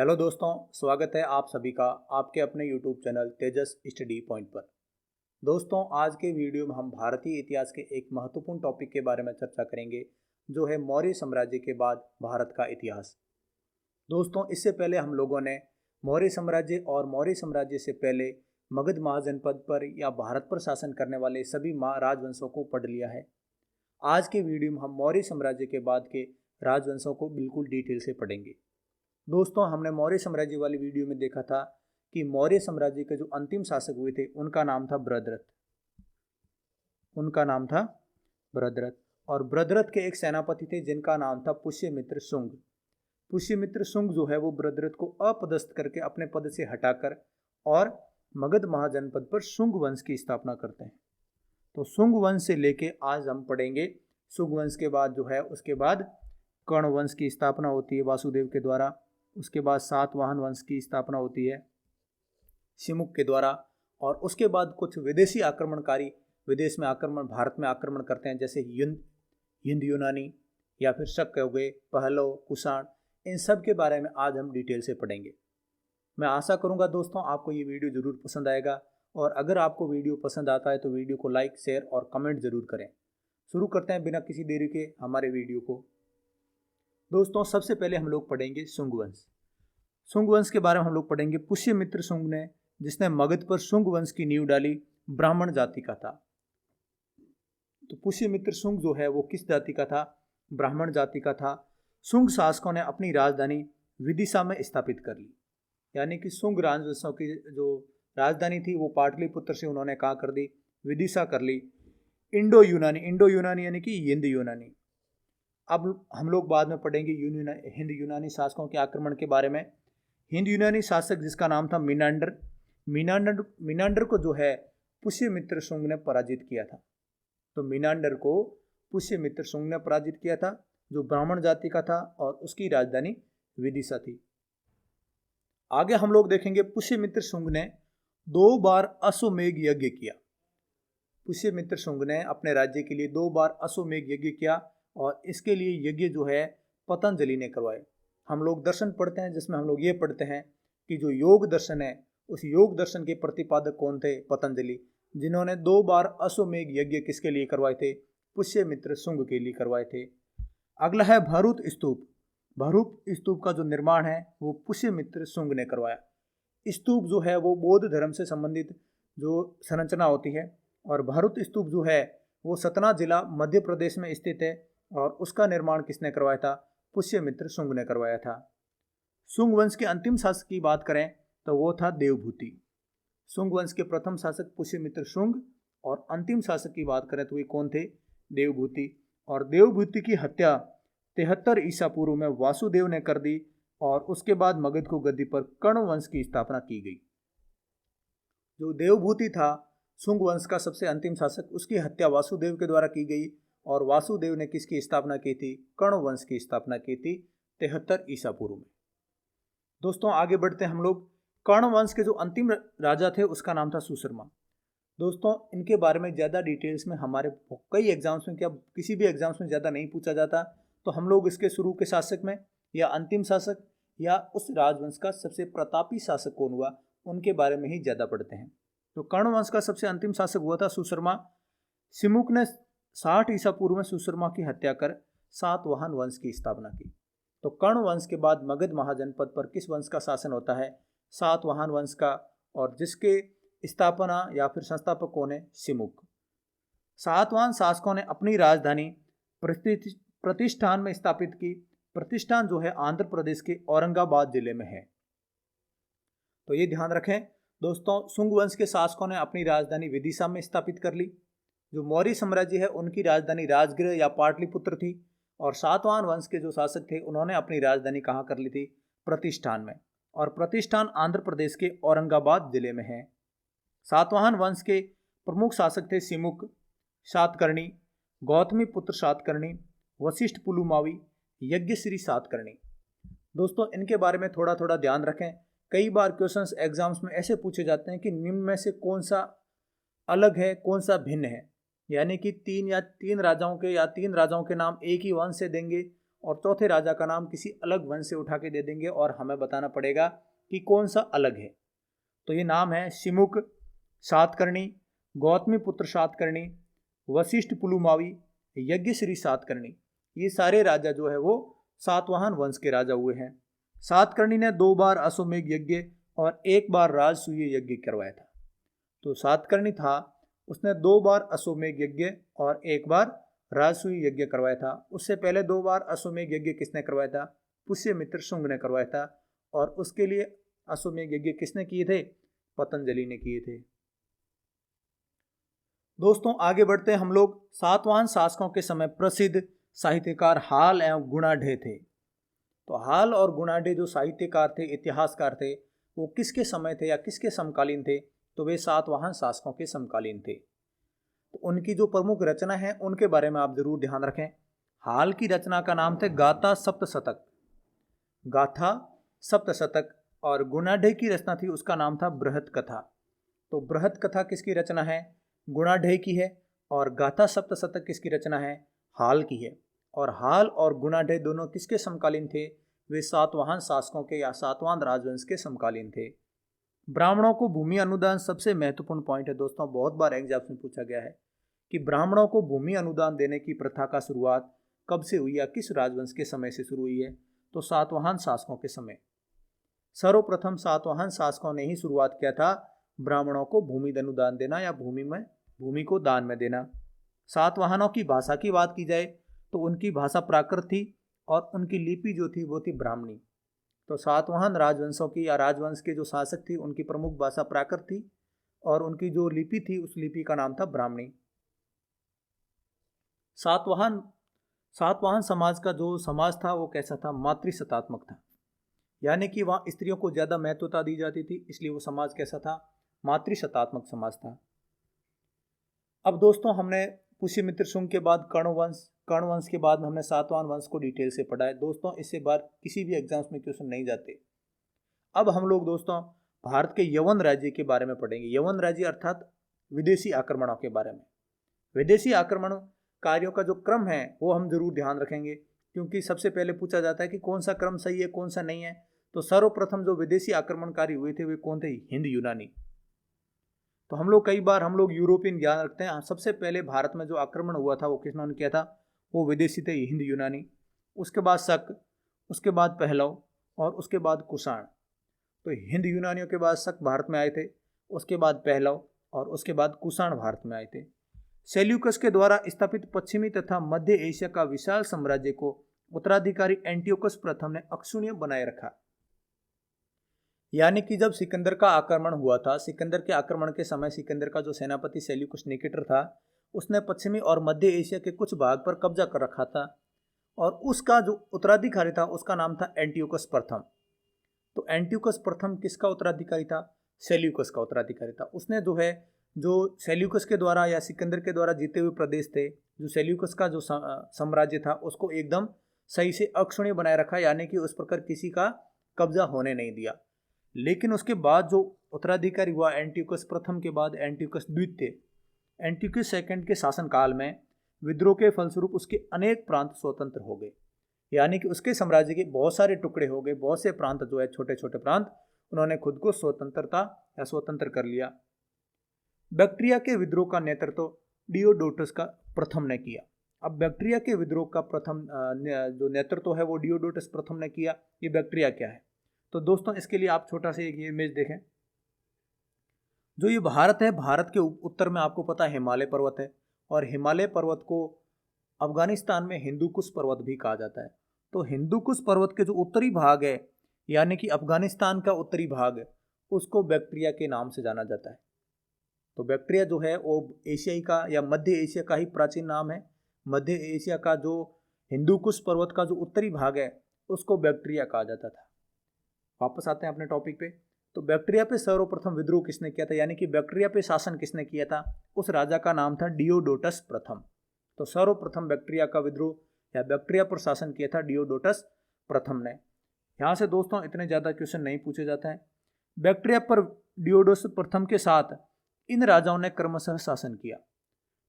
Hello दोस्तों, स्वागत है आप सभी का आपके अपने यूट्यूब चैनल तेजस स्टडी पॉइंट पर। दोस्तों, आज के वीडियो में हम भारतीय इतिहास के एक महत्वपूर्ण टॉपिक के बारे में चर्चा करेंगे, जो है मौर्य साम्राज्य के बाद भारत का इतिहास। दोस्तों, इससे पहले हम लोगों ने मौर्य साम्राज्य और मौर्य साम्राज्य से पहले मगध महाजनपद पर या भारत पर शासन करने वाले सभी राजवंशों को पढ़ लिया है। आज के वीडियो में हम मौर्य साम्राज्य के बाद के राजवंशों को बिल्कुल डिटेल से पढ़ेंगे। दोस्तों, हमने मौर्य साम्राज्य वाली वीडियो में देखा था कि मौर्य साम्राज्य के जो अंतिम शासक हुए थे उनका नाम था बृहद्रथ। और बृहद्रथ के एक सेनापति थे जिनका नाम था पुष्यमित्र शुंग। पुष्यमित्र शुंग जो है वो बृहद्रथ को अपदस्थ करके अपने पद से हटाकर और मगध महाजनपद पर शुंग वंश की स्थापना करते हैं। तो शुंग वंश से लेके आज हम पढ़ेंगे शुंग वंश के बाद जो है उसके बाद कर्ण वंश की स्थापना होती है वासुदेव के द्वारा। उसके बाद सातवाहन वंश की स्थापना होती है सिमुक के द्वारा। और उसके बाद कुछ विदेशी आक्रमणकारी विदेश में भारत में आक्रमण करते हैं, जैसे हिंद यूनानी या फिर शक हो गए, पहलव, कुषाण। इन सब के बारे में आज हम डिटेल से पढ़ेंगे। मैं आशा करूंगा दोस्तों आपको ये वीडियो ज़रूर पसंद आएगा, और अगर आपको वीडियो पसंद आता है तो वीडियो को लाइक, शेयर और कमेंट ज़रूर करें। शुरू करते हैं बिना किसी देरी के हमारे वीडियो को। दोस्तों, सबसे पहले हम लोग पढ़ेंगे शुंग वंश। शुंग वंश के बारे में हम लोग पढ़ेंगे। पुष्यमित्र शुंग ने, जिसने मगध पर शुंग वंश की नींव डाली, ब्राह्मण जाति का था। तो पुष्यमित्र शुंग जो है वो किस जाति का था? ब्राह्मण जाति का था। शुंग शासकों ने अपनी राजधानी विदिशा में स्थापित कर ली, यानी कि शुंग राजवंशों की जो राजधानी थी वो पाटलिपुत्र से उन्होंने कहाँ कर दी? विदिशा कर ली। इंडो यूनानी यानी कि हिंद यूनानी। अब हम लोग बाद में पढ़ेंगे हिंद यूनानी शासकों के आक्रमण के बारे में। हिंद यूनानी शासक जिसका नाम था मीनांडर को जो है पुष्यमित्र शुंग ने पराजित किया था। तो मीनांडर को पुष्यमित्र शुंग ने पराजित किया था, जो ब्राह्मण जाति का था, और उसकी राजधानी विदिशा थी। आगे हम लोग देखेंगे पुष्यमित्र शुंग ने 2 बार अश्वमेध यज्ञ किया। पुष्यमित्र शुंग ने अपने राज्य के लिए 2 बार अश्वमेध यज्ञ किया, और इसके लिए यज्ञ जो है पतंजलि ने करवाए। हम लोग दर्शन पढ़ते हैं जिसमें हम लोग ये पढ़ते हैं कि जो योग दर्शन है उस योग दर्शन के प्रतिपादक कौन थे? पतंजलि, जिन्होंने 2 बार अश्वमेध यज्ञ किसके लिए करवाए थे? पुष्यमित्र शुंग के लिए करवाए थे। अगला है भरूत स्तूप। भरूत स्तूप का जो निर्माण है वो पुष्यमित्र शुंग ने करवाया। स्तूप जो है वो बौद्ध धर्म से संबंधित जो संरचना होती है, और भरूत स्तूप जो है वो सतना जिला मध्य प्रदेश में स्थित है, और उसका निर्माण किसने करवाया था? पुष्यमित्र शुंग ने करवाया था। शुंग वंश के अंतिम शासक की बात करें तो वो था देवभूति। शुंग वंश के प्रथम शासक पुष्यमित्र शुंग, और अंतिम शासक की बात करें तो वे कौन थे? देवभूति। और देवभूति की हत्या 73 ईसा पूर्व में वासुदेव ने कर दी, और उसके बाद मगध को गद्दी पर कर्ण वंश की स्थापना की गई। जो देवभूति था शुंग वंश का सबसे अंतिम शासक, उसकी हत्या वासुदेव के द्वारा की गई, और वासुदेव ने किसकी स्थापना की थी? कर्ण वंश की स्थापना की थी 73 ईसा पूर्व में। दोस्तों, आगे बढ़ते हैं हम लोग। कर्ण वंश के जो अंतिम राजा थे उसका नाम था सुशर्मा। दोस्तों, इनके बारे में ज़्यादा डिटेल्स में हमारे कई एग्जाम्स में, क्या किसी भी एग्जाम्स में ज़्यादा नहीं पूछा जाता, तो हम लोग इसके शुरू के शासक में या अंतिम शासक या उस राजवंश का सबसे प्रतापी शासक कौन हुआ उनके बारे में ही ज़्यादा पढ़ते हैं। तो कर्ण वंश का सबसे अंतिम शासक हुआ था सुशर्मा। सिमुक ने 60 ईसा पूर्व में सुशर्मा की हत्या कर सातवाहन वंश की स्थापना की। तो कर्ण वंश के बाद मगध महाजनपद पर किस वंश का शासन होता है? सातवाहन वंश का, और जिसके स्थापना या फिर संस्थापक कौन है? सिमुक। सातवाहन शासकों ने अपनी राजधानी प्रतिष्ठान में स्थापित की। प्रतिष्ठान जो है आंध्र प्रदेश के औरंगाबाद जिले में है। तो ये ध्यान रखें दोस्तों, शुंग वंश के शासकों ने अपनी राजधानी विदिशा में स्थापित कर ली। जो मौर्य साम्राज्य है उनकी राजधानी राजगृह या पाटलिपुत्र थी, और सातवाहन वंश के जो शासक थे उन्होंने अपनी राजधानी कहाँ कर ली थी? प्रतिष्ठान में, और प्रतिष्ठान आंध्र प्रदेश के औरंगाबाद जिले में है। सातवाहन वंश के प्रमुख शासक थे सिमुक, सातकर्णी, गौतमी पुत्र सातकर्णी, वशिष्ठ पुलुमावी, यज्ञश्री सातकर्णी। दोस्तों, इनके बारे में थोड़ा थोड़ा ध्यान रखें। कई बार क्वेश्चंस एग्जाम्स में ऐसे पूछे जाते हैं कि निम्न में से कौन सा अलग है, कौन सा भिन्न है, यानी कि तीन राजाओं के नाम एक ही वंश से देंगे, और चौथे राजा का नाम किसी अलग वंश से उठा के दे देंगे और हमें बताना पड़ेगा कि कौन सा अलग है। तो ये नाम है शिमुक, सातकर्णी, गौतमी पुत्र सातकर्णी, वशिष्ठ पुलुमावी, यज्ञश्री सातकर्णी। ये सारे राजा जो है वो सातवाहन वंश के राजा हुए हैं। सातकर्णी ने 2 बार अश्वमेघ यज्ञ और 1 बार राजसूय यज्ञ करवाया था। तो सातकर्णी था, उसने 2 बार अश्वमेघ यज्ञ और 1 बार राजसूय यज्ञ करवाया था। उससे पहले 2 बार अश्वमेघ यज्ञ किसने करवाया था? पुष्यमित्र शुंग ने करवाया था। और उसके लिए अश्वमेघ यज्ञ किसने किए थे? पतंजलि ने किए थे। दोस्तों आगे बढ़ते हम लोग। सातवाहन शासकों के समय प्रसिद्ध साहित्यकार हाल एवं गुणाढ्य थे। तो हाल और गुणाढ्य जो साहित्यकार थे, इतिहासकार थे, वो किसके समय थे या किसके समकालीन थे? तो वे सातवाहन शासकों के समकालीन थे। तो उनकी जो प्रमुख रचना है उनके बारे में आप जरूर ध्यान रखें। हाल की रचना का नाम थे गाथा सप्तशतक, गाथा सप्तशतक। और गुणाढ्य की रचना थी, उसका नाम था बृहत कथा। तो बृहत कथा किसकी रचना है? गुणाढ्य की है। और गाथा सप्तशतक किसकी रचना है? हाल की है। और हाल और गुणाढ्य दोनों किसके समकालीन थे? वे सातवाहन शासकों के या सातवाहन राजवंश के समकालीन थे। ब्राह्मणों को भूमि अनुदान सबसे महत्वपूर्ण पॉइंट है दोस्तों, बहुत बार एग्जाम में पूछा गया है कि ब्राह्मणों को भूमि अनुदान देने की प्रथा का शुरुआत कब से हुई या किस राजवंश के समय से शुरू हुई है? तो सातवाहन शासकों के समय। सर्वप्रथम सातवाहन शासकों ने ही शुरुआत किया था ब्राह्मणों को भूमि अनुदान देना या भूमि को दान में देना। सातवाहनों की भाषा की बात की जाए तो उनकी भाषा प्राकृत थी और उनकी लिपि जो थी वो थी ब्राह्मणी। तो सातवाहन राजवंशों की या राजवंश के जो शासक थी उनकी प्रमुख भाषा प्राकृत थी और उनकी जो लिपि थी उस लिपि का नाम था ब्राह्मणी। सातवाहन समाज का जो समाज था वो कैसा था? मातृसत्तात्मक था, यानी कि वहाँ स्त्रियों को ज़्यादा महत्वता दी जाती थी, इसलिए वो समाज कैसा था? मातृसत्तात्मक समाज था। अब दोस्तों हमने पुष्यमित्र शुंग के बाद कर्ण वंश के बाद हमने सातवाहन वंश को डिटेल से पढ़ा है दोस्तों। इससे बार किसी भी एग्जाम्स में क्वेश्चन नहीं जाते। अब हम लोग दोस्तों भारत के यवन राज्य के बारे में पढ़ेंगे। यवन राज्य अर्थात विदेशी आक्रमणों के बारे में। विदेशी आक्रमण कार्यों का जो क्रम है वो हम जरूर ध्यान रखेंगे, क्योंकि सबसे पहले पूछा जाता है कि कौन सा क्रम सही है कौन सा नहीं है। तो सर्वप्रथम जो विदेशी आक्रमणकारी हुए थे वे कौन थे? हिंद यूनानी। तो हम लोग यूरोपियन ज्ञान रखते हैं। सबसे पहले भारत में जो आक्रमण हुआ था वो किसने किया था? वो विदेशी थे, हिंद यूनानी। उसके बाद शक, उसके बाद पहलव और उसके बाद कुषाण। तो हिंद यूनानियों के बाद शक भारत में आए थे, उसके बाद पहलव और उसके बाद कुषाण भारत में आए थे। सेल्यूकस के द्वारा स्थापित पश्चिमी तथा मध्य एशिया का विशाल साम्राज्य को उत्तराधिकारी एंटियोकस प्रथम ने अक्षुण्य बनाए रखा। यानी कि जब सिकंदर का आक्रमण हुआ था, सिकंदर के आक्रमण के समय सिकंदर का जो सेनापति सेल्यूकस निकेटर था उसने पश्चिमी और मध्य एशिया के कुछ भाग पर कब्जा कर रखा था और उसका जो उत्तराधिकारी था उसका नाम था एंटियोकस प्रथम। तो एंटियोकस प्रथम किसका उत्तराधिकारी था? सेल्यूकस का उत्तराधिकारी था। उसने जो सेल्यूकस के द्वारा या सिकंदर के द्वारा जीते हुए प्रदेश थे, जो सेल्यूकस का जो साम्राज्य था उसको एकदम सही से अक्षुण्य बनाए रखा, यानी कि उस प्रकार किसी का कब्जा होने नहीं दिया। लेकिन उसके बाद जो उत्तराधिकारी हुआ एंटियोकस प्रथम के बाद एंटियोकस द्वितीय, एंटियोकस सेकंड के शासनकाल में विद्रोह के फलस्वरूप उसके अनेक प्रांत स्वतंत्र हो गए, यानी कि उसके साम्राज्य के बहुत सारे टुकड़े हो गए। बहुत से प्रांत जो है छोटे छोटे प्रांत, उन्होंने खुद को स्वतंत्र कर लिया। बैक्ट्रिया के विद्रोह का नेतृत्व डियोडोटस का प्रथम ने किया। अब बैक्ट्रिया के विद्रोह का प्रथम जो नेतृत्व है वो डियोडोटस प्रथम ने किया। ये बैक्ट्रिया क्या है? तो दोस्तों इसके लिए आप छोटा सा एक इमेज देखें। जो ये भारत है, भारत के उत्तर में आपको पता है हिमालय पर्वत है और हिमालय पर्वत को अफगानिस्तान में हिंदुकुश पर्वत भी कहा जाता है। तो हिंदुकुश पर्वत के जो उत्तरी भाग है, यानी कि अफगानिस्तान का उत्तरी भाग, उसको बैक्ट्रिया के नाम से जाना जाता है। तो बैक्ट्रिया जो है वो एशियाई का या मध्य एशिया का ही प्राचीन नाम है। मध्य एशिया का जो हिंदुकुश पर्वत का जो उत्तरी भाग है उसको बैक्ट्रिया कहा जाता था। वापस आते हैं अपने टॉपिक पे। तो बैक्ट्रिया पे सर्वप्रथम विद्रोह किसने किया था, यानी कि बैक्ट्रिया पे शासन किसने किया था? उस राजा का नाम था डियोडोटस प्रथम। तो सर्वप्रथम बैक्ट्रिया का विद्रोह या बैक्ट्रिया पर शासन किया था डियोडोटस प्रथम ने। यहाँ से दोस्तों इतने ज़्यादा क्वेश्चन नहीं पूछे जाते हैं। बैक्ट्रिया पर डियोडोटस प्रथम के साथ इन राजाओं ने क्रमशः शासन किया।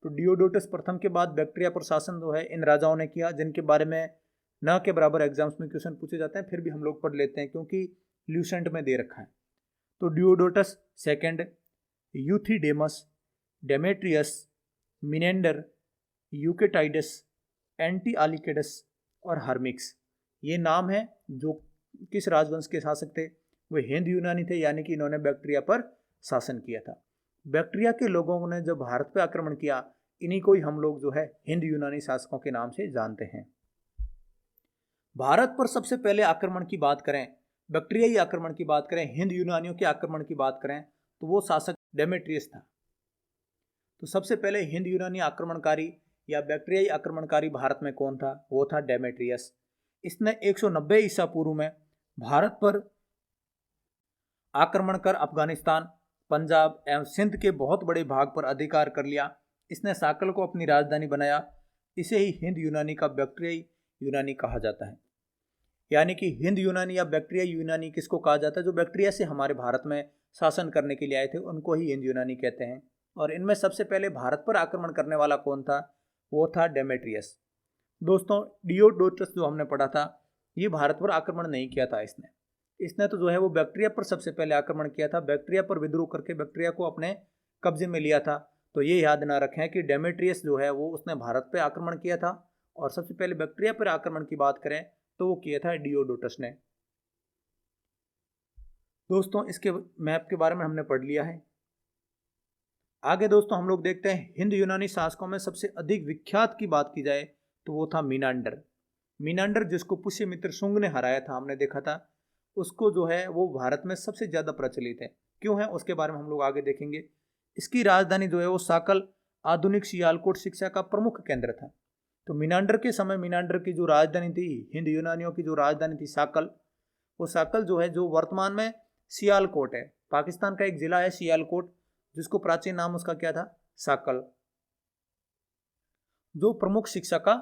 तो डियोडोटस प्रथम के बाद बैक्ट्रिया पर शासन जो है इन राजाओं ने किया, जिनके बारे में न के बराबर एग्जाम्स में क्वेश्चन पूछे जाते हैं, फिर भी हम लोग पढ़ लेते हैं क्योंकि ल्यूसेंट में दे रखा है। तो डियोडोटस सेकेंड, यूथिडेमस, डेमेट्रियस, मिनेंडर, यूकेटाइडस, एंटीआलिकेडस और हर्मिक्स, ये नाम है जो किस राजवंश के शासक थे? वे हिंद यूनानी थे, यानी कि इन्होंने बैक्ट्रिया पर शासन किया था। बैक्ट्रिया के लोगों ने जब भारत पर आक्रमण किया, इन्हीं को ही हम लोग जो है हिंद यूनानी शासकों के नाम से जानते हैं। भारत पर सबसे पहले आक्रमण की बात करें, बैक्ट्रियाई आक्रमण की बात करें, हिंद यूनानियों के आक्रमण की बात करें, तो वो शासक डेमेट्रियस था। तो सबसे पहले हिंद यूनानी आक्रमणकारी या बैक्ट्रियाई आक्रमणकारी भारत में कौन था? वो था डेमेट्रियस। इसने 190 ईसा पूर्व में भारत पर आक्रमण कर अफगानिस्तान, पंजाब एवं सिंध के बहुत बड़े भाग पर अधिकार कर लिया। इसने साकल को अपनी राजधानी बनाया। इसे ही हिंद यूनानी का बैक्ट्रियाई यूनानी कहा जाता है। यानी कि हिंद यूनानी या बैक्ट्रियाई यूनानी किसको कहा जाता है? जो बैक्ट्रिया से हमारे भारत में शासन करने के लिए आए थे, उनको ही हिंद यूनानी कहते हैं। और इनमें सबसे पहले भारत पर आक्रमण करने वाला कौन था? वो था डेमेट्रियस। दोस्तों, डियोडोटस जो हमने पढ़ा था, ये भारत पर आक्रमण नहीं किया था। इसने तो जो है वो बैक्ट्रिया पर सबसे पहले आक्रमण किया था। बैक्ट्रिया पर विद्रोह करके बैक्ट्रिया को अपने कब्जे में लिया था। तो ये याद ना रखें कि डेमेट्रियस जो है वो उसने भारत पर आक्रमण किया था, और सबसे पहले बैक्ट्रिया पर आक्रमण की बात करें तो वो किया था डियोडोटस ने। दोस्तों, इसके मैप के बारे में हमने पढ़ लिया है। आगे दोस्तों हम लोग देखते हैं हिंद यूनानी शासकों में सबसे अधिक विख्यात की बात की जाए तो वो था मीनांडर। मीनांडर जिसको पुष्यमित्र शुंग ने हराया था, हमने देखा था, उसको जो है वो भारत में सबसे ज्यादा प्रचलित है। क्यों है उसके बारे में हम लोग आगे देखेंगे। इसकी राजधानी जो है वो साकल, आधुनिक सियालकोट शिक्षा का प्रमुख केंद्र था। तो मीनांडर के समय मीनांडर की जो राजधानी थी, हिंद यूनानियों की जो राजधानी थी साकल, वो साकल जो है जो वर्तमान में सियालकोट है, पाकिस्तान का एक जिला है सियालकोट, जिसको प्राचीन नाम उसका क्या था? साकल, जो प्रमुख शिक्षा का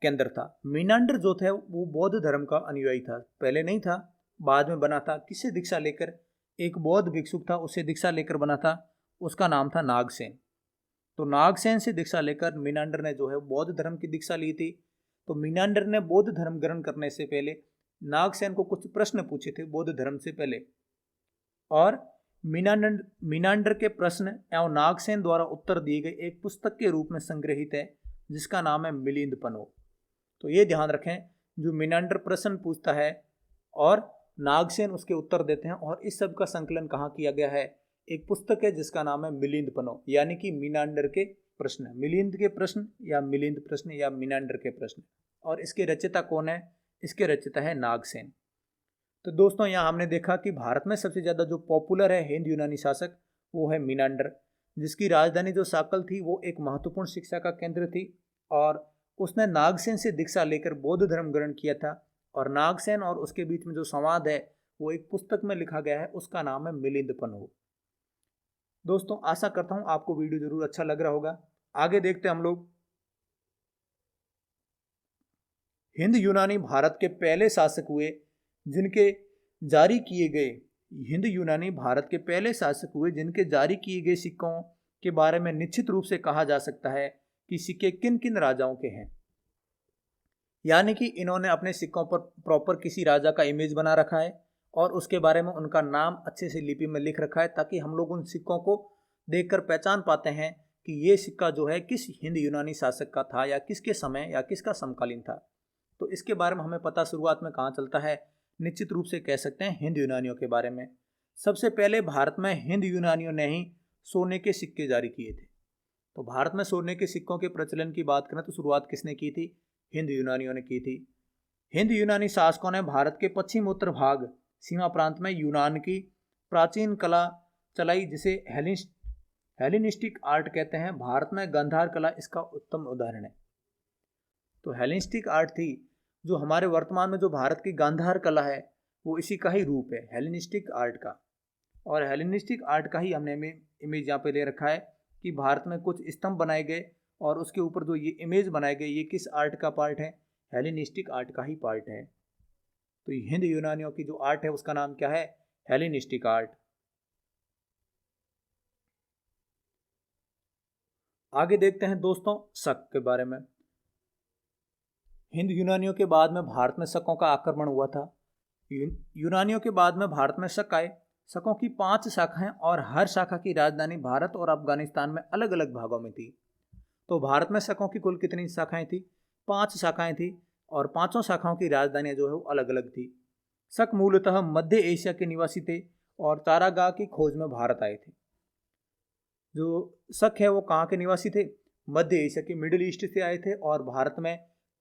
केंद्र था। मीनांडर जो थे वो बौद्ध धर्म का अनुयायी था। पहले नहीं था, बाद में बना था। किससे दीक्षा लेकर? एक बौद्ध भिक्षुक था, उससे दीक्षा लेकर बना था। उसका नाम था नागसेन। तो नागसेन से दीक्षा लेकर मीनांडर ने जो है बौद्ध धर्म की दीक्षा ली थी। तो मीनांडर ने बौद्ध धर्म ग्रहण करने से पहले नागसेन को कुछ प्रश्न पूछे थे बौद्ध धर्म से पहले, और मीनांडर के प्रश्न एवं नागसेन द्वारा उत्तर दिए गए एक पुस्तक के रूप में संग्रहित है, जिसका नाम है मिलिंद पनो। तो ये ध्यान रखें, जो मीनांडर प्रश्न पूछता है और नागसेन उसके उत्तर देते हैं, और इस सब का संकलन कहाँ किया गया है? एक पुस्तक है जिसका नाम है मिलिंद पनो, यानी कि मीनांडर के प्रश्न, मिलिंद के प्रश्न या मिलिंद प्रश्न या मीनांडर के प्रश्न। और इसके रचयिता कौन है? इसके रचयिता है नागसेन। तो दोस्तों, यहाँ हमने देखा कि भारत में सबसे ज़्यादा जो पॉपुलर है हिंद यूनानी शासक, वो है मीनांडर, जिसकी राजधानी जो साकल थी वो एक महत्वपूर्ण शिक्षा का केंद्र थी, और उसने नागसेन से दीक्षा लेकर बौद्ध धर्म ग्रहण किया था। और नागसेन और उसके बीच में जो संवाद है वो एक पुस्तक में लिखा गया है, उसका नाम है मिलिंद पनो। दोस्तों, आशा करता हूँ आपको वीडियो जरूर अच्छा लग रहा होगा। आगे देखते हैं हम लोग। हिंद यूनानी भारत के पहले शासक हुए जिनके जारी किए गए हिंद यूनानी भारत के पहले शासक हुए जिनके जारी किए गए सिक्कों के बारे में निश्चित रूप से कहा जा सकता है कि सिक्के किन किन राजाओं के हैं। यानी कि इन्होंने अपने सिक्कों पर प्रॉपर किसी राजा का इमेज बना रखा है, और उसके बारे में उनका नाम अच्छे से लिपि में लिख रखा है, ताकि हम लोग उन सिक्कों को देखकर पहचान पाते हैं कि ये सिक्का जो है किस हिंद यूनानी शासक का था, या किसके समय या किसका समकालीन था। तो इसके बारे में हमें पता शुरुआत में कहाँ चलता है? निश्चित रूप से कह सकते हैं हिंद यूनानियों के बारे में। सबसे पहले भारत में हिंद यूनानियों ने ही सोने के सिक्के जारी किए थे। तो भारत में सोने के सिक्कों के प्रचलन की बात करें तो शुरुआत किसने की थी? हिंद यूनानियों ने की थी। हिंद यूनानी शासकों ने भारत के पश्चिम उत्तर भाग सीमा प्रांत में यूनान की प्राचीन कला चलाई, जिसे हेलिनिस्टिक आर्ट कहते हैं। भारत में गांधार कला इसका उत्तम उदाहरण है। तो हेलिनिस्टिक आर्ट थी जो हमारे वर्तमान में जो भारत की गांधार कला है, वो इसी का ही रूप है, हेलिनिस्टिक आर्ट का। और हेलिनिस्टिक आर्ट का ही हमने इमेज यहाँ पे ले रखा है कि भारत में कुछ स्तंभ बनाए गए, और उसके ऊपर जो ये इमेज बनाए गए, ये किस आर्ट का पार्ट है? हेलिनिस्टिक आर्ट का ही पार्ट है। तो हिंद यूनानियों की जो आर्ट है उसका नाम क्या है? Hellenistic art. आगे देखते हैं दोस्तों शक के बारे में। हिंद यूनानियों के बाद में भारत में शकों का आक्रमण हुआ था। यूनानियों के बाद में भारत में शक आए। शकों की 5 शाखाएं और हर शाखा की राजधानी भारत और अफगानिस्तान में अलग अलग भागों में थी। तो भारत में शकों की कुल कितनी शाखाएं थी? 5 शाखाएं थी और पांचों शाखाओं की राजधानियां जो है वो अलग अलग थी। शक मूलतः मध्य एशिया के निवासी थे और चारागाह की खोज में भारत आए थे। जो शक है वो कहाँ के निवासी थे? मध्य एशिया के मिडिल ईस्ट से आए थे और भारत में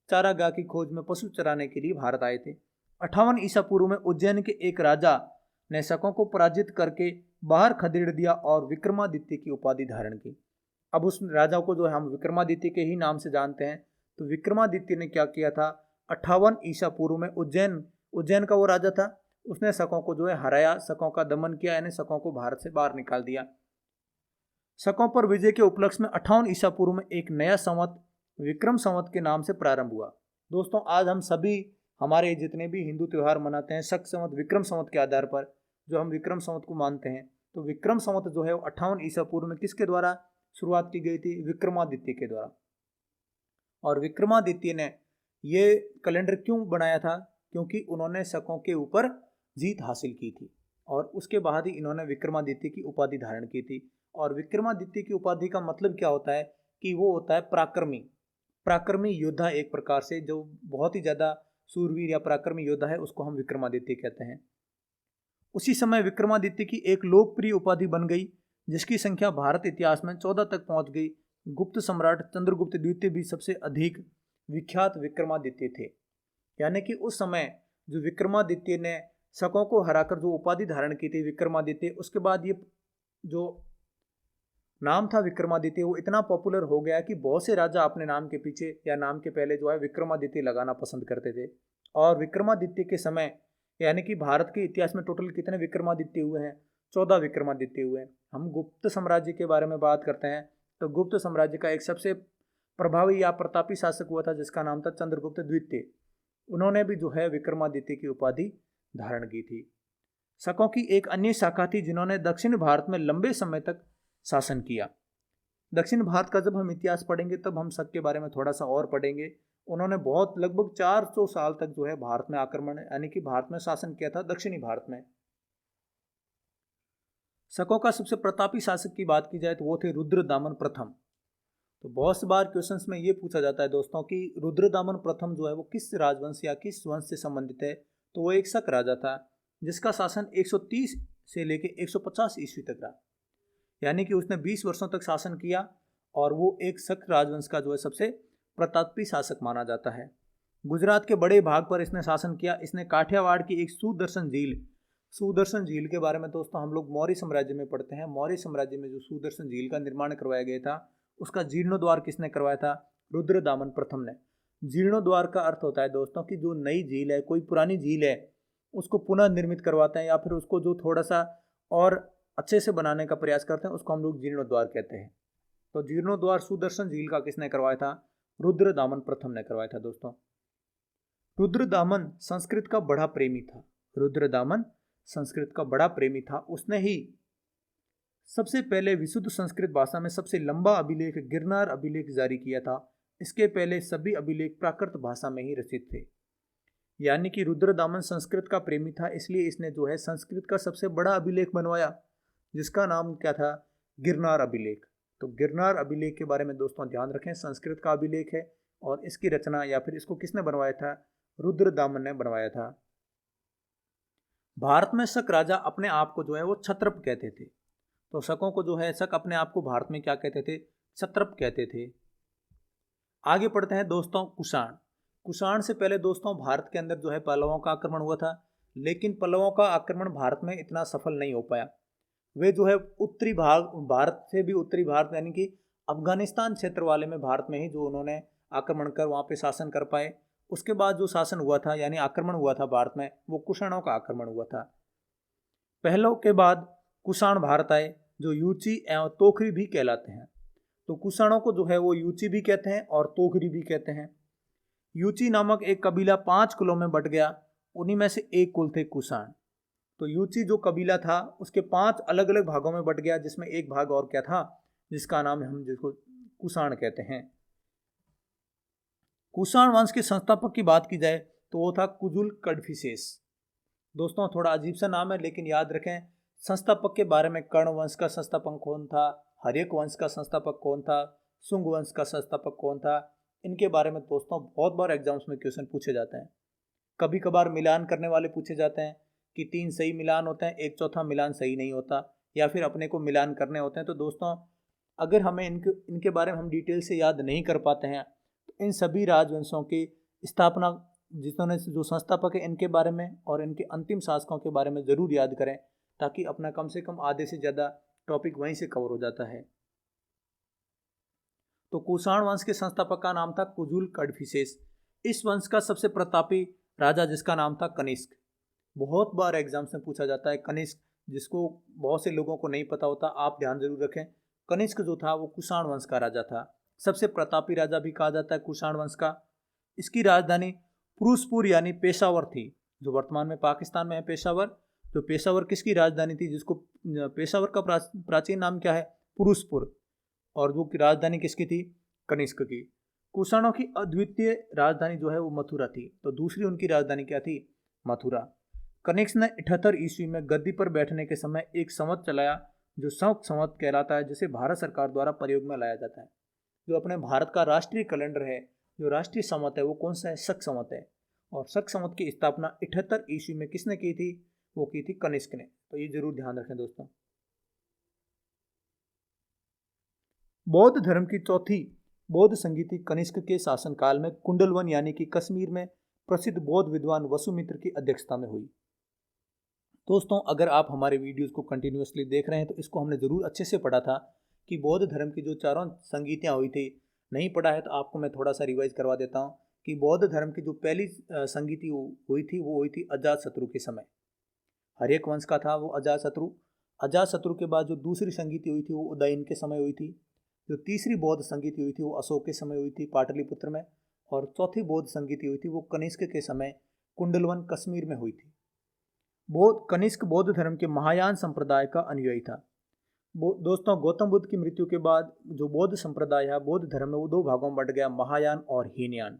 चारागाह की खोज में पशु चराने के लिए भारत आए थे। 58 ईसा पूर्व में उज्जैन के एक राजा ने शकों को पराजित करके बाहर खदेड़ दिया और विक्रमादित्य की उपाधि धारण की। अब उस राजा को जो है हम विक्रमादित्य के ही नाम से जानते हैं। तो विक्रमादित्य ने क्या किया था? 58 ईसा पूर्व में उज्जैन का वो राजा था, उसने शकों को जो है हराया, शकों का दमन किया, यानी शकों को भारत से बाहर निकाल दिया। शकों पर विजय के उपलक्ष्य में 58 ईसा पूर्व में एक नया संवत विक्रम संवत के नाम से प्रारंभ हुआ। दोस्तों, आज हम सभी हमारे जितने भी हिंदू त्यौहार मनाते हैं शक संवत विक्रम संवत के आधार पर, जो हम विक्रम संवत को मानते हैं। तो विक्रम संवत जो है वो 58 ईसा पूर्व में किसके द्वारा शुरुआत की गई थी? विक्रमादित्य के द्वारा। और विक्रमादित्य ने ये कैलेंडर क्यों बनाया था? क्योंकि उन्होंने शकों के ऊपर जीत हासिल की थी और उसके बाद ही इन्होंने विक्रमादित्य की उपाधि धारण की थी। और विक्रमादित्य की उपाधि का मतलब क्या होता है? कि वो होता है पराक्रमी योद्धा, एक प्रकार से जो बहुत ही ज़्यादा सूरवीर या पराक्रमी योद्धा है उसको हम विक्रमादित्य कहते हैं। उसी समय विक्रमादित्य की एक लोकप्रिय उपाधि बन गई जिसकी संख्या भारत इतिहास में 14 तक पहुंच गई। गुप्त सम्राट चंद्रगुप्त द्वितीय भी सबसे अधिक विख्यात विक्रमादित्य थे। यानी कि उस समय जो विक्रमादित्य ने शकों को हराकर जो उपाधि धारण की थी विक्रमादित्य, उसके बाद ये जो नाम था विक्रमादित्य वो इतना पॉपुलर हो गया कि बहुत से राजा अपने नाम के पीछे या नाम के पहले जो है विक्रमादित्य लगाना पसंद करते थे। और विक्रमादित्य के समय यानी कि भारत के इतिहास में टोटल कितने विक्रमादित्य हुए हैं? 14 विक्रमादित्य हुए हैं। हम गुप्त साम्राज्य के बारे में बात करते हैं तो गुप्त साम्राज्य का एक सबसे प्रभावी या प्रतापी शासक हुआ था जिसका नाम था चंद्रगुप्त द्वितीय। उन्होंने भी जो है विक्रमादित्य की उपाधि धारण की थी। शकों की एक अन्य शाखा थी जिन्होंने दक्षिण भारत में लंबे समय तक शासन किया। दक्षिण भारत का जब हम इतिहास पढ़ेंगे तब हम शक के बारे में थोड़ा सा और पढ़ेंगे। उन्होंने बहुत लगभग 400 साल तक जो है भारत में आक्रमण यानी कि भारत में शासन किया था, दक्षिणी भारत में। शकों का सबसे प्रतापी शासक की बात की जाए तो वो थे रुद्रदामन प्रथम। तो बहुत सी बार क्वेश्चंस में ये पूछा जाता है दोस्तों कि रुद्रदामन प्रथम जो है वो किस राजवंश या किस वंश से संबंधित है? तो वो एक शक राजा था जिसका शासन 130 से लेकर 150 ईस्वी तक रहा, यानी कि उसने 20 वर्षों तक शासन किया और वो एक शक राजवंश का जो है सबसे प्रतापी शासक माना जाता है। गुजरात के बड़े भाग पर इसने शासन किया। इसने काठियावाड़ की एक सुदर्शन झील के बारे में दोस्तों हम लोग मौर्य साम्राज्य में पढ़ते हैं। मौर्य साम्राज्य में जो सुदर्शन झील का निर्माण करवाया गया था उसका जीर्णोद्वार किसने करवाया था? रुद्रदामन प्रथम ने। जीर्णोद्वार का अर्थ होता है दोस्तों कि जो नई झील है, कोई पुरानी झील है, उसको पुनः निर्मित करवाते हैं या फिर उसको जो थोड़ा सा और अच्छे से बनाने का प्रयास करते हैं उसको हम लोग जीर्णोद्वार कहते हैं। तो जीर्णोद्वार सुदर्शन झील का किसने करवाया था? रुद्रदामन प्रथम ने करवाया था दोस्तों। रुद्रदामन संस्कृत का बड़ा प्रेमी था। रुद्रदामन संस्कृत का बड़ा प्रेमी था। उसने ही सबसे पहले विशुद्ध संस्कृत भाषा में सबसे लंबा अभिलेख गिरनार अभिलेख जारी किया था। इसके पहले सभी अभिलेख प्राकृत भाषा में ही रचित थे। यानी कि रुद्रदामन संस्कृत का प्रेमी था, इसलिए इसने जो है संस्कृत का सबसे बड़ा अभिलेख बनवाया जिसका नाम क्या था? गिरनार अभिलेख। तो गिरनार अभिलेख के बारे में दोस्तों ध्यान रखें, संस्कृत का अभिलेख है और इसकी रचना या फिर इसको किसने बनवाया था? रुद्रदामन ने बनवाया था। भारत में शक राजा अपने आप को जो है वो क्षत्रप कहते थे। तो शकों को जो है शक अपने आप को भारत में क्या कहते थे? क्षत्रप कहते थे। आगे पढ़ते हैं दोस्तों कुषाण। कुषाण से पहले दोस्तों भारत के अंदर जो है पल्लवों का आक्रमण हुआ था, लेकिन पल्लवों का आक्रमण भारत में इतना सफल नहीं हो पाया। वे जो है उत्तरी भाग भारत से भी उत्तरी भारत यानी कि अफगानिस्तान क्षेत्र वाले में भारत में ही जो उन्होंने आक्रमण कर वहाँ पे शासन कर पाए। उसके बाद जो शासन हुआ था यानी आक्रमण हुआ था भारत में वो कुषाणों का आक्रमण हुआ था। पहलों के बाद कुषाण भारत आए जो यूची एवं तोखरी भी कहलाते हैं। तो कुषाणों को जो है वो यूची भी कहते हैं और तोखरी भी कहते हैं। यूची नामक एक कबीला 5 कुलों में बट गया, उन्हीं में से एक कुल थे कुषाण। तो यूची जो कबीला था उसके 5 अलग अलग भागों में बट गया, जिसमें एक भाग और क्या था जिसका नाम हम जिसको कुषाण कहते हैं। कुषाण वंश के संस्थापक की बात की जाए तो वो था कुजुल कड़फिसेस। दोस्तों थोड़ा अजीब सा नाम है, लेकिन याद रखें संस्थापक के बारे में। कर्ण वंश का संस्थापक कौन था, हर्यक वंश का संस्थापक कौन था, शुंग वंश का संस्थापक कौन था, इनके बारे में दोस्तों बहुत बार एग्जाम्स में क्वेश्चन पूछे जाते हैं। कभी कभार मिलान करने वाले पूछे जाते हैं कि 3 सही मिलान होते हैं, 1/4 मिलान सही नहीं होता, या फिर अपने को मिलान करने होते हैं। तो दोस्तों अगर हमें इनके बारे में हम डिटेल से याद नहीं कर पाते हैं तो इन सभी राजवंशों की स्थापना जिन्होंने जो संस्थापक है इनके बारे में और इनके अंतिम शासकों के बारे में ज़रूर याद करें, ताकि अपना कम से कम आधे से ज़्यादा टॉपिक वहीं से कवर हो जाता है। तो कुषाण वंश के संस्थापक का नाम था कुजुल कड़फिसेस। इस वंश का सबसे प्रतापी राजा जिसका नाम था कनिष्क। बहुत बार एग्जाम्स में पूछा जाता है कनिष्क, जिसको बहुत से लोगों को नहीं पता होता, आप ध्यान जरूर रखें। कनिष्क जो था वो कुषाण वंश का राजा था, सबसे प्रतापी राजा भी कहा जाता है कुषाण वंश का। इसकी राजधानी फिरोजपुर यानी पेशावर थी, जो वर्तमान में पाकिस्तान में है पेशावर। तो पेशावर किसकी राजधानी थी, जिसको पेशावर का प्राचीन नाम क्या है, फिरोजपुर, और वो की राजधानी किसकी थी, कनिष्क की। कुषाणों की अद्वितीय राजधानी जो है वो मथुरा थी, तो दूसरी उनकी राजधानी क्या थी, मथुरा। कनिष्क ने 78 ईस्वी में गद्दी पर बैठने के समय एक संवत चलाया जो शक संवत कहलाता है, जिसे भारत सरकार द्वारा प्रयोग में लाया जाता है। जो अपने भारत का राष्ट्रीय कैलेंडर है, जो राष्ट्रीय संवत है वो कौन सा है, शक संवत है। और शक संवत की स्थापना 78 ईस्वी में किसने की थी, वो की थी कनिष्क ने। तो ये जरूर ध्यान रखें दोस्तों। बौद्ध धर्म की चौथी बौद्ध संगीति कनिष्क के शासनकाल में कुंडलवन यानी कि कश्मीर में प्रसिद्ध बौद्ध विद्वान वसुमित्र की अध्यक्षता में हुई। दोस्तों अगर आप हमारे वीडियोस को कंटिन्यूअसली देख रहे हैं तो इसको हमने ज़रूर अच्छे से पढ़ा था कि बौद्ध धर्म की जो 4 संगीतियाँ हुई थी। नहीं पढ़ा है तो आपको मैं थोड़ा सा रिवाइज करवा देता हूँ कि बौद्ध धर्म की जो पहली संगीति हुई थी वो हुई थी अजातशत्रु के समय। हर्यक वंश का था वो अजातशत्रु। अजातशत्रु के बाद जो दूसरी संगीति हुई थी वो उदयन के समय हुई थी। जो तीसरी बौद्ध संगीति हुई थी वो अशोक के समय हुई थी पाटलिपुत्र में। और चौथी बौद्ध संगीति हुई थी वो कनिष्क के समय कुंडलवन कश्मीर में हुई थी। कनिष्क बौद्ध धर्म के महायान संप्रदाय का अनुयायी था। दोस्तों गौतम बुद्ध की मृत्यु के बाद जो बौद्ध संप्रदाय है, बौद्ध धर्म में वो 2 भागों में बट गया, महायान और हीनयान,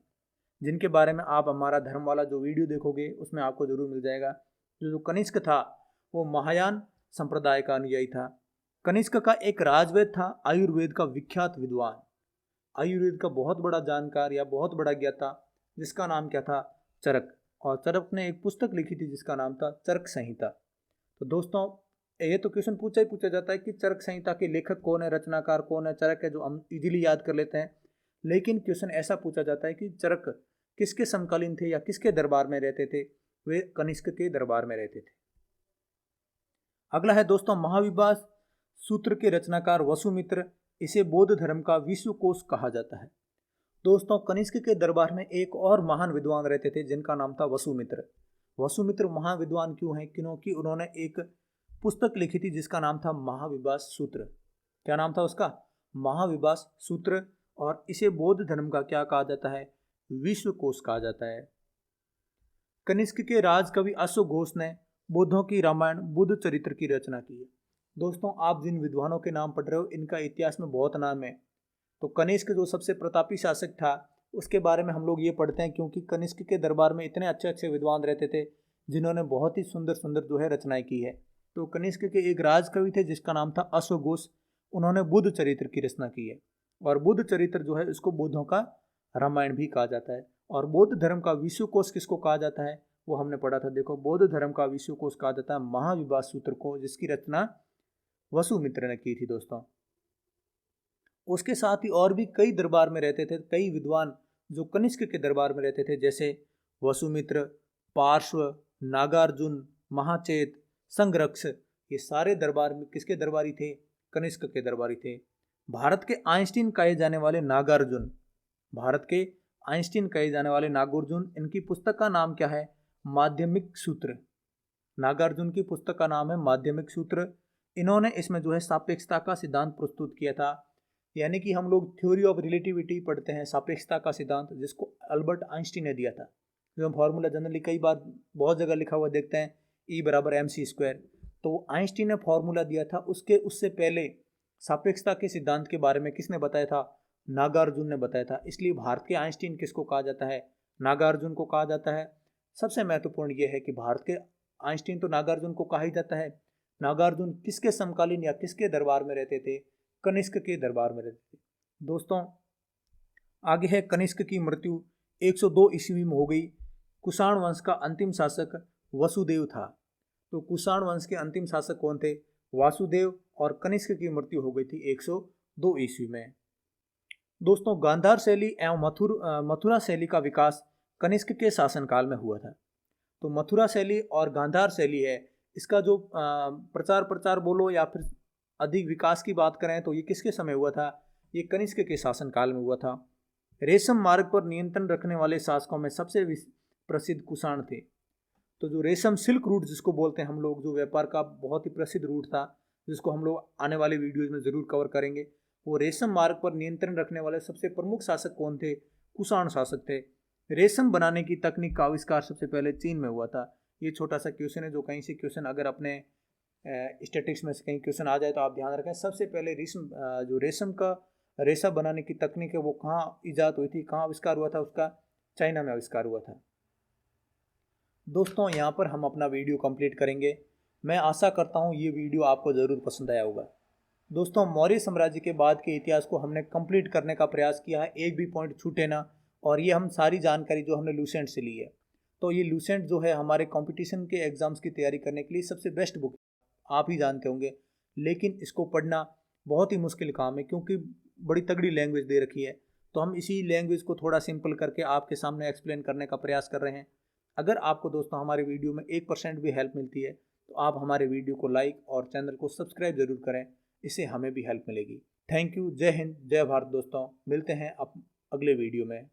जिनके बारे में आप हमारा धर्म वाला जो वीडियो देखोगे उसमें आपको जरूर मिल जाएगा। जो कनिष्क था वो महायान संप्रदाय का अनुयायी था। कनिष्क का एक राजवेद था, आयुर्वेद का विख्यात विद्वान, आयुर्वेद का बहुत बड़ा जानकार या बहुत बड़ा ज्ञाता, जिसका नाम क्या था, चरक। और चरक ने एक पुस्तक लिखी थी जिसका नाम था चरक संहिता। तो दोस्तों ये तो क्वेश्चन पूछा जाता है कि चरक संहिता के लेखक कौन है, रचनाकार कौन है। चरक है जो हम इजीली याद कर लेते हैं, लेकिन क्वेश्चन ऐसा पूछा जाता है कि चरक किसके समकालीन थे या किसके दरबार में रहते थे। वे कनिष्क के दरबार में रहते थे। अगला है दोस्तों महाविभास सूत्र के रचनाकार वसुमित्र। इसे बौद्ध धर्म का विश्वकोश कहा जाता है। दोस्तों कनिष्क के दरबार में एक और महान विद्वान रहते थे जिनका नाम था वसुमित्र। वसुमित्र महाविद्वान क्यों है, क्योंकि उन्होंने एक पुस्तक लिखी थी जिसका नाम था महाविभास सूत्र। क्या नाम था उसका, महाविभास सूत्र। और इसे बौद्ध धर्म का क्या कहा जाता है, विश्वकोश कहा जाता है। कनिष्क के राजकवि अश्वघोष ने बुद्धों की रामायण बुद्ध चरित्र की रचना की है। दोस्तों आप जिन विद्वानों के नाम पढ़ रहे हो इनका इतिहास में बहुत नाम है। तो कनिष्क जो सबसे प्रतापी शासक था उसके बारे में हम लोग ये पढ़ते हैं, क्योंकि कनिष्क के दरबार में इतने अच्छे अच्छे विद्वान रहते थे जिन्होंने बहुत ही सुंदर सुंदर जो है रचनाएं की है। तो कनिष्क के एक राजकवि थे जिसका नाम था अश्वघोष। उन्होंने बुद्ध चरित्र की रचना की है, और बुद्ध चरित्र जो है इसको बुद्धों का रामायण भी कहा जाता है। और बौद्ध धर्म का विश्वकोश किसको कहा जाता है, वो हमने पढ़ा था। देखो बौद्ध धर्म का विश्वकोश कहा जाता है महाविभास सूत्र को, जिसकी रचना वसुमित्र ने की थी दोस्तों। उसके साथ ही और भी कई दरबार में रहते थे कई विद्वान जो कनिष्क के दरबार में रहते थे, जैसे वसुमित्र, पार्श्व, नागार्जुन, महाचेत, संघरक्ष। ये सारे दरबार में किसके दरबारी थे, कनिष्क के दरबारी थे। भारत के आइंस्टीन कहे जाने वाले नागार्जुन, भारत के आइंस्टीन कहे जाने वाले नागार्जुन, इनकी पुस्तक का नाम क्या है, माध्यमिक सूत्र। नागार्जुन की पुस्तक का नाम है माध्यमिक सूत्र। इन्होंने इसमें जो है सापेक्षता का सिद्धांत प्रस्तुत किया था। यानी कि हम लोग थ्योरी ऑफ रिलेटिविटी पढ़ते हैं, सापेक्षता का सिद्धांत, जिसको अल्बर्ट आइंस्टीन ने दिया था। जो हम फॉर्मूला जनरली कई बार बहुत जगह लिखा हुआ देखते हैं, E = mc²। तो आइंस्टीन ने फॉर्मूला दिया था, उससे पहले सापेक्षता के सिद्धांत के बारे में किसने बताया था, नागार्जुन ने बताया था। इसलिए भारत के आइंस्टीन किसको कहा जाता है? नागार्जुन को कहा जाता है। सबसे महत्वपूर्ण यह है कि भारत के आइंस्टीन तो नागार्जुन को कहा ही जाता है। नागार्जुन किसके समकालीन या किसके दरबार में रहते थे? कनिष्क के दरबार में रहते थे। दोस्तों आगे है, कनिष्क की मृत्यु 102 ईस्वी में हो गई। कुषाण वंश का अंतिम शासक वसुदेव था। तो कुषाण वंश के अंतिम शासक कौन थे? वासुदेव। और कनिष्क की मृत्यु हो गई थी 102 ईस्वी में। दोस्तों गांधार शैली एवं मथुरा शैली का विकास कनिष्क के शासनकाल में हुआ था। तो मथुरा शैली और गांधार शैली है, इसका जो प्रचार बोलो या फिर अधिक विकास की बात करें तो ये किसके समय हुआ था? ये कनिष्क के शासनकाल में हुआ था। रेशम मार्ग पर नियंत्रण रखने वाले शासकों में सबसे प्रसिद्ध कुषाण थे। तो जो रेशम सिल्क रूट जिसको बोलते हैं हम लोग, जो व्यापार का बहुत ही प्रसिद्ध रूट था, जिसको हम लोग आने वाले वीडियोज में ज़रूर कवर करेंगे, वो रेशम मार्ग पर नियंत्रण रखने वाले सबसे प्रमुख शासक कौन थे? कुषाण शासक थे। रेशम बनाने की तकनीक का आविष्कार सबसे पहले चीन में हुआ था। ये छोटा सा क्वेश्चन है, जो कहीं से क्वेश्चन अगर अपने स्टैटिक्स में से कहीं क्वेश्चन आ जाए तो आप ध्यान रखें। सबसे पहले जो रेशम का रेशा बनाने की तकनीक है वो कहाँ ईजाद हुई थी, कहाँ आविष्कार हुआ था उसका? चाइना में आविष्कार हुआ था। दोस्तों यहाँ पर हम अपना वीडियो कंप्लीट करेंगे। मैं आशा करता हूँ ये वीडियो आपको ज़रूर पसंद आया होगा। दोस्तों मौर्य साम्राज्य के बाद के इतिहास को हमने कंप्लीट करने का प्रयास किया है, एक भी पॉइंट छूटे ना। और ये हम सारी जानकारी जो हमने लूसेंट से ली है। तो ये लूसेंट जो है हमारे कंपटीशन के एग्ज़ाम्स की तैयारी करने के लिए सबसे बेस्ट बुक, आप ही जानते होंगे। लेकिन इसको पढ़ना बहुत ही मुश्किल काम है, क्योंकि बड़ी तगड़ी लैंग्वेज दे रखी है। तो हम इसी लैंग्वेज को थोड़ा सिंपल करके आपके सामने एक्सप्लेन करने का प्रयास कर रहे हैं। अगर आपको दोस्तों हमारे वीडियो में 1% भी हेल्प मिलती है तो आप हमारे वीडियो को लाइक और चैनल को सब्सक्राइब जरूर करें, इससे हमें भी हेल्प मिलेगी। Thank you. जय हिंद, जय भारत। दोस्तों मिलते हैं अगले वीडियो में।